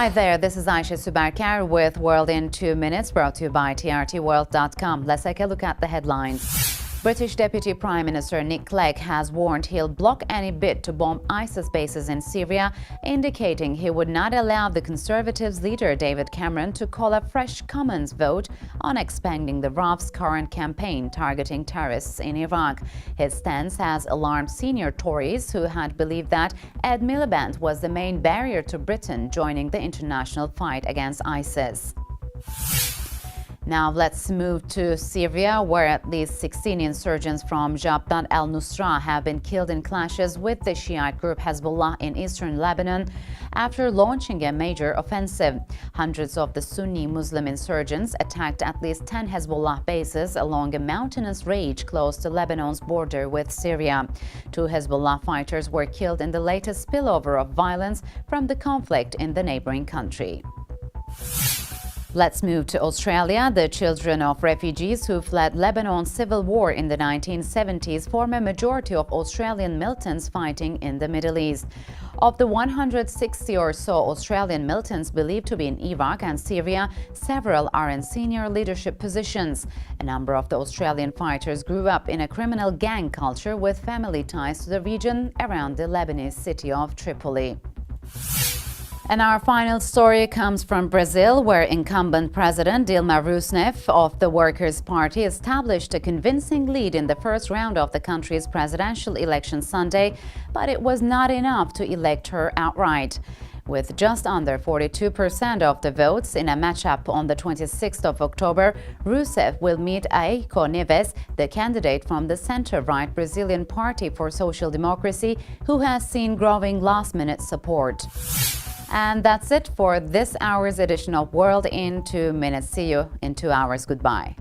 Hi there, this is Ayşe Süberker with World in 2 Minutes, brought to you by trtworld.com. Let's take a look at the headlines. British Deputy Prime Minister Nick Clegg has warned he'll block any bid to bomb ISIS bases in Syria, indicating he would not allow the Conservatives leader David Cameron to call a fresh Commons vote on expanding the RAF's current campaign targeting terrorists in Iraq. His stance has alarmed senior Tories who had believed that Ed Miliband was the main barrier to Britain joining the international fight against ISIS. Now let's move to Syria, where at least 16 insurgents from Jabhat al-Nusra have been killed in clashes with the Shiite group Hezbollah in eastern Lebanon after launching a major offensive. Hundreds of the Sunni Muslim insurgents attacked at least 10 Hezbollah bases along a mountainous range close to Lebanon's border with Syria. 2 Hezbollah fighters were killed in the latest spillover of violence from the conflict in the neighboring country. Let's move to Australia. The children of refugees who fled Lebanon's civil war in the 1970s form a majority of Australian militants fighting in the Middle East. Of the 160 or so Australian militants believed to be in Iraq and Syria, several are in senior leadership positions. A number of the Australian fighters grew up in a criminal gang culture with family ties to the region around the Lebanese city of Tripoli. And our final story comes from Brazil, where incumbent President Dilma Rousseff of the Workers' Party established a convincing lead in the first round of the country's presidential election Sunday, but it was not enough to elect her outright. With just under 42% of the votes in a matchup on the 26th of October, Rousseff will meet Aiko Neves, the candidate from the center-right Brazilian Party for Social Democracy, who has seen growing last-minute support. And that's it for this hour's edition of World in 2 Minutes. See you in 2 hours. Goodbye.